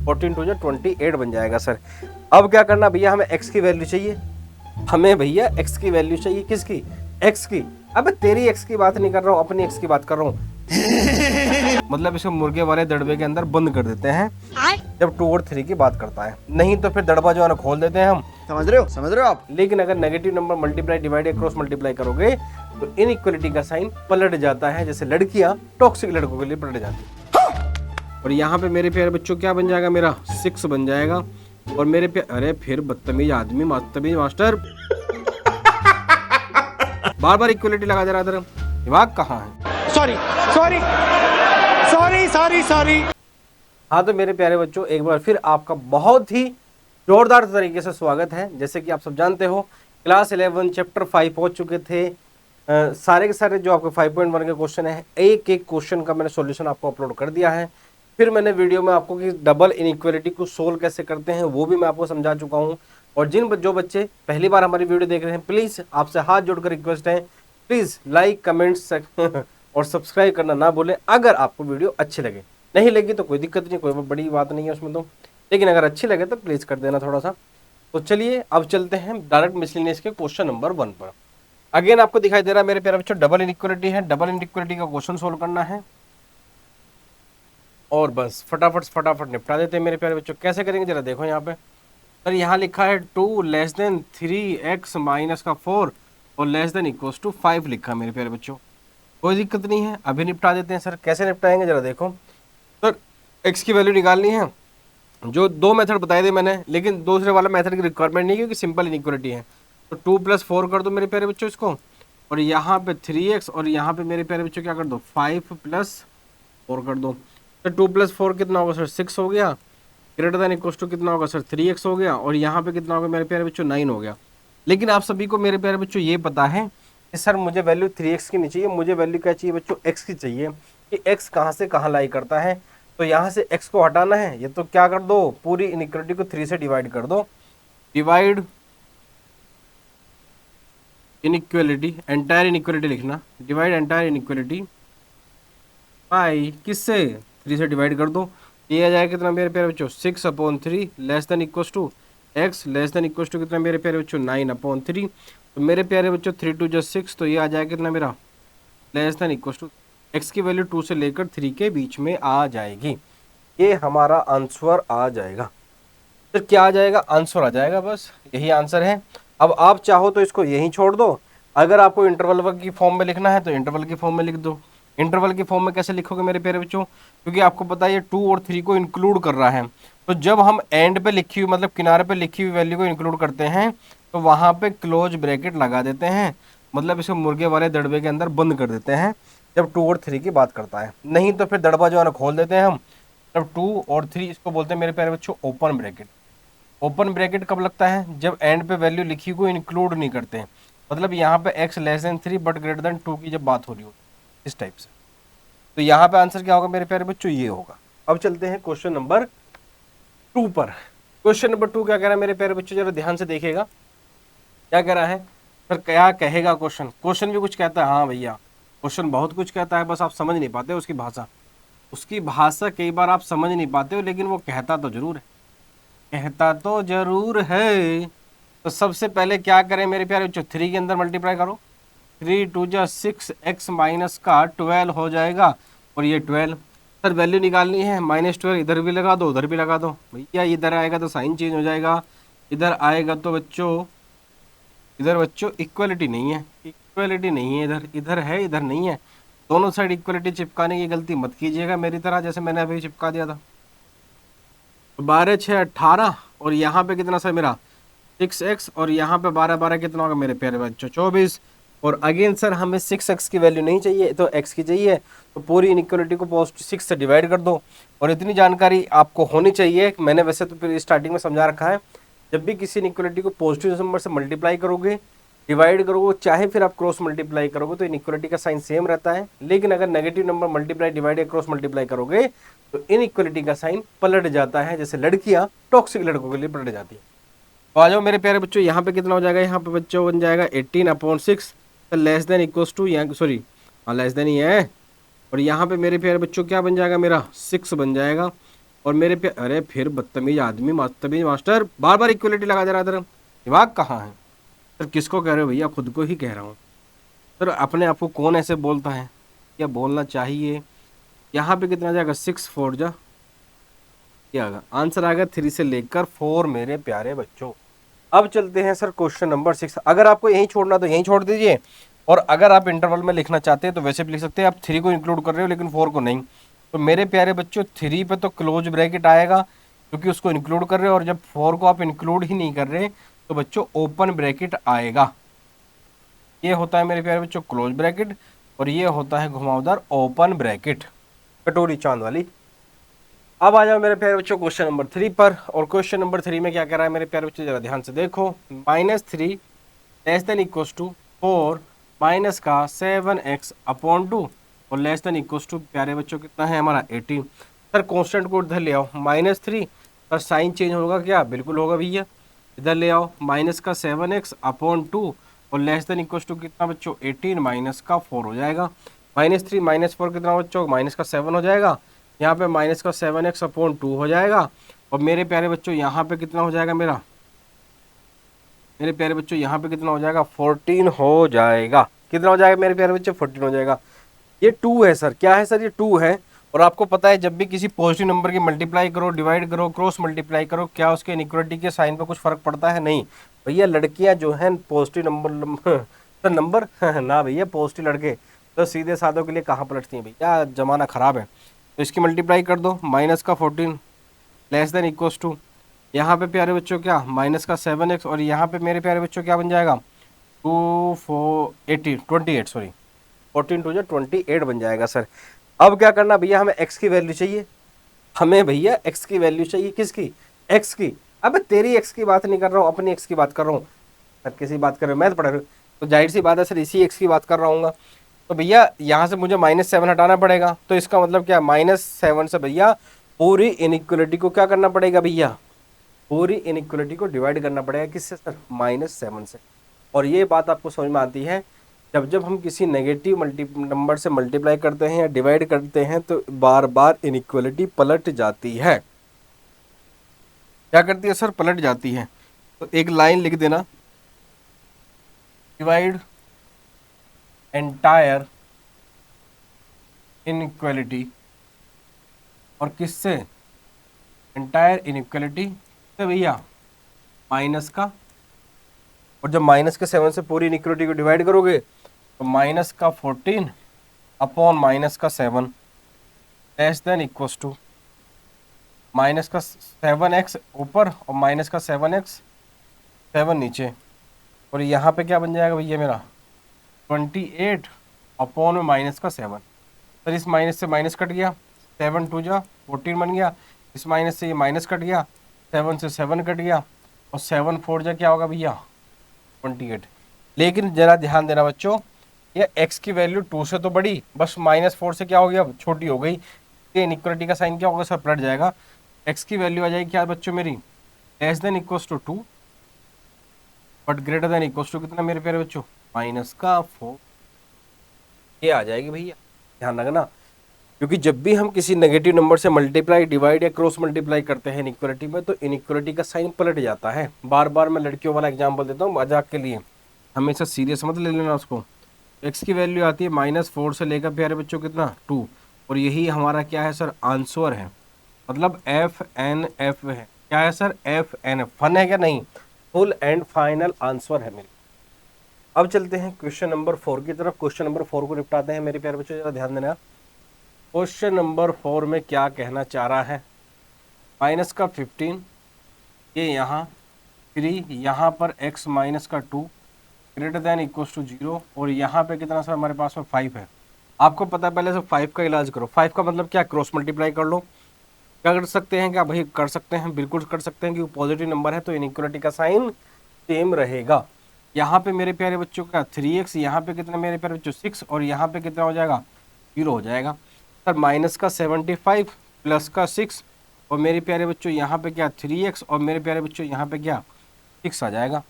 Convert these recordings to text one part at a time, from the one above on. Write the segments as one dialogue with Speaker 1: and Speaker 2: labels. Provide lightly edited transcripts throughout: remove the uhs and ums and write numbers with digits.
Speaker 1: 14 to 28 बन जाएगा sir. अब क्या करना भैया, हमें x की वैल्यू चाहिए, हमें भैया x की वैल्यू चाहिए, किसकी, x की। अबे तेरी x की बात नहीं कर रहा हूँ, अपनी x की बात कर रहा हूँ। मतलब इसे मुर्गे वाले दड़बे के अंदर बंद कर देते हैं जब 2 और 3 की बात करता है, नहीं तो फिर दड़बा जो है ना खोल देते हैं हम। समझ रहे हो आप। लेकिन अगर नेगेटिव नंबर मल्टीप्लाई डिवाइड या क्रॉस मल्टीप्लाई करोगे तो इनइक्वालिटी का साइन पलट जाता है, जैसे लड़कियां टॉक्सिक लड़कों के लिए पलट जाती है। और यहाँ पे मेरे प्यारे बच्चों क्या बन जाएगा, मेरा 6 बन जाएगा। और मेरे अरे फिर बदतमीज आदमी, बदतमीज मास्टर बार बार इक्वलिटी लगा दे रहा है, दिमाग कहाँ है। Sorry sorry sorry sorry sorry. हाँ तो मेरे प्यारे बच्चों, एक बार फिर आपका बहुत ही जोरदार तरीके से स्वागत है। जैसे कि आप सब जानते हो, क्लास 11 चैप्टर 5 पहुंच चुके थे। सारे के सारे जो आपके 5.1 के क्वेश्चन है, एक एक क्वेश्चन का मैंने सॉल्यूशन आपको अपलोड कर दिया है। फिर मैंने वीडियो में आपको कि डबल इनइक्वालिटी को सोल्व कैसे करते हैं वो भी मैं आपको समझा चुका हूँ। और जो बच्चे पहली बार हमारी वीडियो देख रहे हैं, प्लीज़ आपसे हाथ जोड़कर रिक्वेस्ट है, प्लीज़ लाइक कमेंट्स और सब्सक्राइब करना ना भूलें। अगर आपको वीडियो अच्छी लगे, नहीं लगी तो कोई दिक्कत नहीं, कोई बड़ी बात नहीं है उसमें तो, लेकिन अगर अच्छी लगे तो प्लीज़ कर देना थोड़ा सा। तो चलिए अब चलते हैं डायरेक्ट मिसलेनियस के क्वेश्चन नंबर 1 पर। अगेन आपको दिखाई दे रहा है मेरे प्यारे बच्चों, डबल इनइक्वालिटी है, डबल इनइक्वालिटी का क्वेश्चन सोल्व करना है और बस फटाफट निपटा देते हैं मेरे प्यारे बच्चों। कैसे करेंगे जरा देखो यहाँ पे। सर यहाँ लिखा है 2 लेस देन 3x माइनस का 4 और लेस देन इक्वल्स टू 5 लिखा है मेरे प्यारे बच्चों। कोई दिक्कत नहीं है, अभी निपटा देते हैं। सर कैसे निपटाएंगे जरा देखो। सर x की वैल्यू निकालनी है, जो 2 मेथड बताए थे मैंने, लेकिन दूसरे वाला मेथड की रिक्वायरमेंट नहीं, क्योंकि सिंपल इनइक्वालिटी है। तो 2 + 4 कर दो मेरे प्यारे बच्चों इसको, और यहाँ पे 3x और यहाँ पे मेरे प्यारे बच्चों क्या कर दो, 5 + 4 कर दो। तो 2 + 4 कितना होगा सर, 6 हो गया। ग्रेटर देन इक्वल्स टू कितना होगा सर, 3x हो गया। और यहाँ पे कितना होगा मेरे प्यारे बच्चों, 9 हो गया। लेकिन आप सभी को मेरे प्यारे बच्चों ये पता है कि सर मुझे वैल्यू 3x की नहीं चाहिए, मुझे वैल्यू क्या चाहिए बच्चों, x की चाहिए। कि x कहाँ से कहाँ लाई करता है, तो यहाँ से x को हटाना है। ये तो क्या कर दो, पूरी इनइक्वालिटी को 3 से डिवाइड कर दो। डिवाइड इनइक्वालिटी, एंटायर इनइक्वालिटी लिखना, डिवाइड एंटायर इनइक्वालिटी बाई किससे, 3 से डिवाइड कर दो। ये आ जाएगा कितना मेरे प्यारे बच्चों, 6/3 less than equals to x less than equals to कितना मेरे प्यारे बच्चों, 9/3। तो मेरे प्यारे बच्चों 3 × 2 = 6, तो ये आ जाएगा कितना मेरा, less than equals to x की वैल्यू 2 से लेकर 3 के बीच में आ जाएगी। ये हमारा आंसर आ जाएगा। फिर क्या आ जाएगा, आंसर आ जाएगा, बस यही आंसर है। अब आप चाहो तो इसको यहीं छोड़ दो, अगर आपको इंटरवल की फॉर्म में लिखना है तो इंटरवल की फॉर्म में लिख दो। इंटरवल की फॉर्म में कैसे लिखोगे मेरे प्यारे बच्चों, क्योंकि आपको पता है ये 2 और 3 को इंक्लूड कर रहा है। तो जब हम एंड पे लिखी हुई, मतलब किनारे पे लिखी हुई वैल्यू को इंक्लूड करते हैं तो वहाँ पे क्लोज ब्रैकेट लगा देते हैं, मतलब इसे मुर्गे वाले दड़बे के अंदर बंद कर देते हैं जब 2 और 3 की बात करता है, नहीं तो फिर दड़बा जो है ना खोल देते हैं हम। जब 2 और 3, इसको बोलते हैं मेरे प्यारे बच्चों ओपन ब्रैकेट। ओपन ब्रैकेट कब लगता है, जब एंड पे वैल्यू लिखी को इंक्लूड नहीं करते हैं, मतलब यहाँ पे x less then 3 but greater then 2 की जब बात हो रही हो, इस टाइप से। तो यहाँ पे आंसर क्या होगा मेरे प्यारे बच्चों, ये होगा। अब चलते हैं क्वेश्चन नंबर 2 पर। क्वेश्चन नंबर 2 क्या कह रहा है मेरे प्यारे बच्चों, जरा ध्यान से देखिएगा क्या कह रहा है। फिर क्या कहेगा क्वेश्चन, क्वेश्चन भी कुछ कहता है। हाँ भैया क्वेश्चन बहुत कुछ कहता है, बस आप समझ नहीं पाते उसकी भाषा। उसकी भाषा कई बार आप समझ नहीं पाते हो, लेकिन वो कहता तो जरूर है, कहता तो जरूर है। तो सबसे पहले क्या करें मेरे प्यारे बच्चों, 3 के अंदर मल्टीप्लाई करो, 3 × 2 = 6, x माइनस का 12 हो जाएगा। और ये 12 सर वैल्यू निकालनी है, -12 इधर भी लगा दो उधर भी लगा दो भैया। इधर आएगा तो साइन चेंज हो जाएगा, इधर आएगा तो बच्चों, इधर बच्चों इक्वलिटी नहीं है, इक्वलिटी नहीं है इधर, इधर है इधर नहीं है। दोनों साइड इक्वलिटी चिपकाने की गलती मत कीजिएगा मेरी तरह, जैसे मैंने अभी चिपका दिया था। 12 × 6 = 18 और यहाँ पे कितना सर मेरा 6x, और यहाँ पे 12 12 कितना होगा मेरे प्यारे बच्चों, 24। और अगेन सर हमें 6x की वैल्यू नहीं चाहिए, तो x की चाहिए। तो पूरी इनइक्वालिटी को +6 से डिवाइड कर दो। और इतनी जानकारी आपको होनी चाहिए, मैंने वैसे तो फिर स्टार्टिंग में समझा रखा है, जब भी किसी इनइक्वालिटी को पॉजिटिव नंबर से मल्टीप्लाई करोगे, डिवाइड करोगे, चाहे फिर आप क्रॉस मल्टीप्लाई करोगे, तो इनइक्वालिटी का साइन सेम रहता है। लेकिन अगर नेगेटिव नंबर मल्टीप्लाई डिवाइड या क्रॉस मल्टीप्लाई करोगे तो इनइक्वालिटी का साइन पलट जाता है, जैसे लड़कियां टॉक्सिक लड़कों के लिए पलट जाती है। तो आ जाओ मेरे प्यारे बच्चों, यहाँ पे कितना हो जाएगा, यहाँ पे बच्चों बन जाएगा 18/6 लेस देन इक्वल्स टू, यहाँ सॉरी हाँ लेस देन ही है। और यहाँ पे मेरे प्यारे बच्चों क्या बन जाएगा मेरा 6 बन जाएगा। और मेरे पे अरे फिर बदतमीज आदमी, बदतमीज मास्टर, बार बार इक्वलिटी लगा दे रहा है। तेरा दिमाग कहाँ है सर? किसको कह रहे हो भैया? खुद को ही कह रहा हूँ सर। अपने आप को कौन ऐसे बोलता है? क्या बोलना चाहिए? यहाँ पे कितना जाएगा? 6 4 जा, क्या आएगा आंसर? आएगा 3 से लेकर 4 मेरे प्यारे बच्चों। अब चलते हैं सर क्वेश्चन नंबर 6। अगर आपको यहीं छोड़ना तो यहीं छोड़ दीजिए, और अगर आप इंटरवल में लिखना चाहते हैं तो वैसे भी लिख सकते हैं। आप 3 को इंक्लूड कर रहे हो लेकिन 4 को नहीं, तो मेरे प्यारे बच्चों 3 पे तो क्लोज ब्रैकेट आएगा क्योंकि उसको इंक्लूड कर रहे हो, और जब 4 को आप इंक्लूड ही नहीं कर रहे तो बच्चों ओपन ब्रैकेट आएगा। ये होता है मेरे प्यारे बच्चों क्लोज ब्रैकेट, और ये होता है घुमावदार ओपन ब्रैकेट, कटोरी चांद वाली। अब आ जाओ मेरे प्यारे बच्चों क्वेश्चन नंबर 3 पर। और क्वेश्चन नंबर 3 में क्या कह रहा है मेरे प्यारे बच्चों? जरा ध्यान से देखो। -3 less than equals to 4 minus का 7x अपॉन 2 और लेस देन इक्वल्स टू प्यारे बच्चों कितना है हमारा 18। सर कॉन्स्टेंट को इधर ले आओ, -3 पर साइन चेंज होगा क्या? बिल्कुल होगा भैया। इधर ले आओ माइनस का 7x अपॉन 2 और लेस देन इक्वल्स टू कितना बच्चों? 18 माइनस का 4 हो जाएगा। -3 -4 कितना बच्चों? माइनस का 7 हो जाएगा। यहाँ पे माइनस का 7x अपॉन 2 हो जाएगा। और मेरे प्यारे बच्चों यहाँ पे कितना हो जाएगा मेरे प्यारे बच्चों यहाँ पे कितना हो जाएगा? 14 हो जाएगा। कितना हो जाएगा मेरे प्यारे बच्चों? 14 हो जाएगा। ये 2 है सर। क्या है सर? ये 2 है। और आपको पता है जब भी किसी पॉजिटिव नंबर की मल्टीप्लाई करो, डिवाइड करो, क्रॉस मल्टीप्लाई करो, क्या उसके इनइक्वालिटी के साइन पे कुछ फर्क पड़ता है? नहीं भैया। लड़कियां जो हैं पॉजिटिव नंबर सर नंबर ना भैया, पॉजिटिव लड़के तो सीधे साधों के लिए कहाँ पलटती हैं भैया? जमाना खराब है। तो इसकी मल्टीप्लाई कर दो, माइनस का 14 लेस देन इक्वल्स टू यहाँ पे प्यारे बच्चों क्या? माइनस का 7x, और यहाँ पे मेरे प्यारे बच्चों क्या बन जाएगा? 2 4 80 28 सॉरी 14 2 28 बन जाएगा सर। अब क्या करना भैया? हमें x की वैल्यू चाहिए। हमें भैया x की वैल्यू चाहिए। किसकी? x की। अब तेरी x की बात नहीं कर रहा हूँ, अपनी x की बात कर रहा हूँ सर। किसी बात कर रहे हो? मैथ पढ़ रहे हो तो जाहिर सी बात है सर इसी x की बात कर रहा हूँ। तो भैया यहाँ से मुझे -7 हटाना पड़ेगा, तो इसका मतलब क्या? -7 से भैया पूरी इनइक्वालिटी को क्या करना पड़ेगा भैया? पूरी इनइक्वालिटी को डिवाइड करना पड़ेगा। किससे सर? -7 से। और ये बात आपको समझ में आती है जब जब हम किसी नेगेटिव नंबर से मल्टीप्लाई करते हैं या डिवाइड करते हैं तो बार बार इनइक्वालिटी पलट जाती है। क्या करती है सर? पलट जाती है। तो एक लाइन लिख देना, डिवाइड एंटायर इनइक्वालिटी। और किससे? एंटायर इनइक्वालिटी से भैया माइनस का, और जब माइनस के 7 से पूरी इनइक्वालिटी को डिवाइड करोगे तो माइनस का 14 अपॉन माइनस का 7 less than equals to minus का 7x ऊपर और माइनस का 7x 7 नीचे। और यहाँ पे क्या बन जाएगा भैया मेरा? 28 अपॉन में माइनस का 7। सर इस माइनस से माइनस कट गया, 7 2 जा 14 बन गया। इस माइनस से ये माइनस कट गया, 7 से 7 कट गया, और 7 4 जा क्या होगा भैया? 28। लेकिन जरा ध्यान देना बच्चों, ये x की वैल्यू 2 से तो बड़ी, बस -4 से क्या हो गया? छोटी हो गई। ये इनइक्वालिटी का साइन क्या होगा सर? पलट जाएगा। x की वैल्यू आ जाएगी क्या बच्चों मेरी? Less than equals to 2 but greater than equals to कितना मेरे प्यारे बच्चों? -4। ये आ जाएगी भैया, ध्यान रखना। क्योंकि जब भी हम किसी नेगेटिव नंबर से मल्टीप्लाई, डिवाइड या क्रॉस मल्टीप्लाई करते हैं इनइक्वालिटी में, तो इनइक्वालिटी का साइन पलट जाता है। बार बार मैं लड़कियों वाला एग्जाम्पल देता हूँ मजाक के लिए, हमेशा सीरियस मत ले लेना उसको। x की वैल्यू आती है -4 से लेकर प्यारे बच्चों कितना? 2। और यही हमारा क्या है सर? आंसर है, मतलब FNF है। क्या है सर? FNF। फन है क्या? नहीं, फुल एंड फाइनल आंसर है मेरे। अब चलते हैं क्वेश्चन नंबर 4 की तरफ। क्वेश्चन नंबर 4 को निपटाते हैं मेरे प्यारे बच्चों, जरा ध्यान देना। क्वेश्चन नंबर 4 में क्या कहना चाह रहा है? माइनस का 15, ये यहाँ 3, यहाँ पर x माइनस का 2 ग्रेटर देन इक्वल्स टू 0, और यहाँ पे कितना सर हमारे पास में 5 है। आपको पता है पहले से 5 का इलाज करो। 5 का मतलब क्या? क्रॉस मल्टीप्लाई कर लो। क्या कर सकते हैं? क्या भाई कर सकते हैं? बिल्कुल कर सकते हैं, क्योंकि पॉजिटिव नंबर है तो इनइक्वालिटी का साइन सेम रहेगा। यहाँ पे मेरे प्यारे बच्चों का 3x, यहाँ पे कितना मेरे प्यारे बच्चों 6, और यहाँ पे कितना हो जाएगा? 0 हो जाएगा। सर माइनस का 75 प्लस का 6, और मेरे प्यारे बच्चों यहाँ पे क्या? 3x, और मेरे प्यारे बच्चों यहाँ पे क्या? 6 आ जाएगा।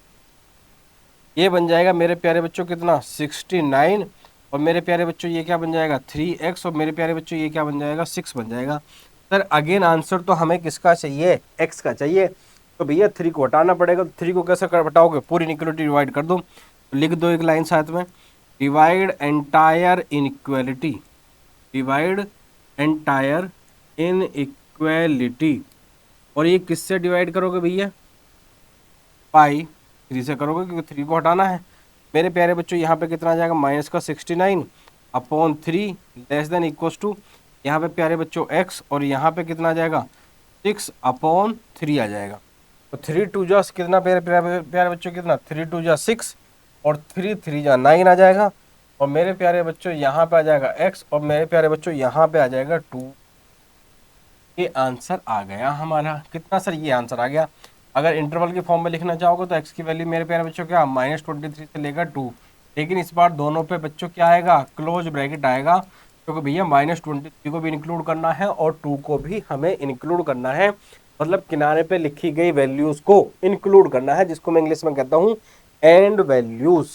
Speaker 1: ये बन जाएगा मेरे प्यारे बच्चों कितना? 69, और मेरे प्यारे बच्चों ये क्या बन जाएगा? 3x, और मेरे प्यारे बच्चों ये क्या बन जाएगा? 6 बन जाएगा। सर अगेन आंसर तो हमें किसका चाहिए, एक्स का चाहिए। तो भैया 3 को हटाना पड़ेगा, तो 3 को कैसे हटाओगे, पूरी इनइक्वालिटी डिवाइड कर दो। तो लिख दो एक लाइन साथ में, divide entire inequality, divide entire inequality. और ये किससे डिवाइड करोगे भैया, पाई 3 से करोगे, क्योंकि 3 को हटाना है। मेरे प्यारे बच्चों यहाँ पे कितना आ जाएगा, माइनस का 69 upon 3 less than equals to, यहाँ पे प्यारे बच्चों x, और यहाँ पे कितना आ जाएगा 6 अपॉन 3 आ जाएगा। तो 3 टू जा कितना प्यारे प्यारे प्यारे बच्चों, कितना 3 टू जा 6 और 3 3 जा 9 आ जाएगा। और मेरे प्यारे बच्चों यहाँ पे आ जाएगा x, और मेरे प्यारे बच्चों यहाँ पे आ जाएगा 2। ये आंसर आ गया हमारा, कितना सर, ये आंसर आ गया। अगर इंटरवल के फॉर्म में लिखना चाहोगे तो x की वैल्यू मेरे प्यारे बच्चों क्या, -23 से लेकर 2। लेकिन इस बार दोनों पे बच्चों क्या आएगा, क्लोज ब्रैकेट आएगा, क्योंकि भैया -23 को भी इंक्लूड करना है और 2 को भी हमें इंक्लूड करना है। मतलब किनारे पे लिखी गई वैल्यूज को इंक्लूड करना है, जिसको मैं इंग्लिश में कहता हूँ एंड वैल्यूज।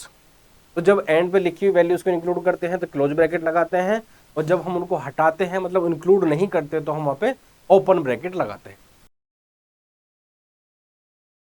Speaker 1: तो जब एंड पे लिखी हुई वैल्यूज को इंक्लूड करते हैं तो क्लोज ब्रैकेट लगाते हैं, और जब हम उनको हटाते हैं मतलब इंक्लूड नहीं करते तो हम वहाँ पे ओपन ब्रैकेट लगाते हैं।